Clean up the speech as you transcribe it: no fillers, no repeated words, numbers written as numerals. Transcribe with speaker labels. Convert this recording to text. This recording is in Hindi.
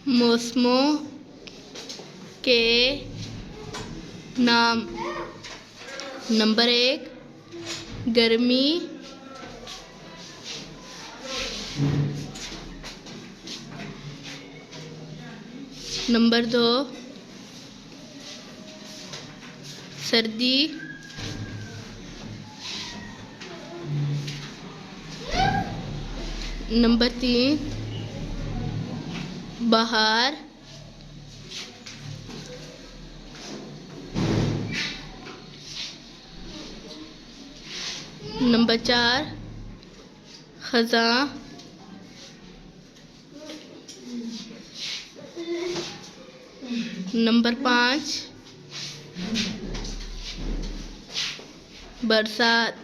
Speaker 1: मौसमों के नाम। नंबर 1 गर्मी, नंबर 2 सर्दी, नंबर 3 बहार, नंबर 4 खज़ां, नंबर 5 बरसात।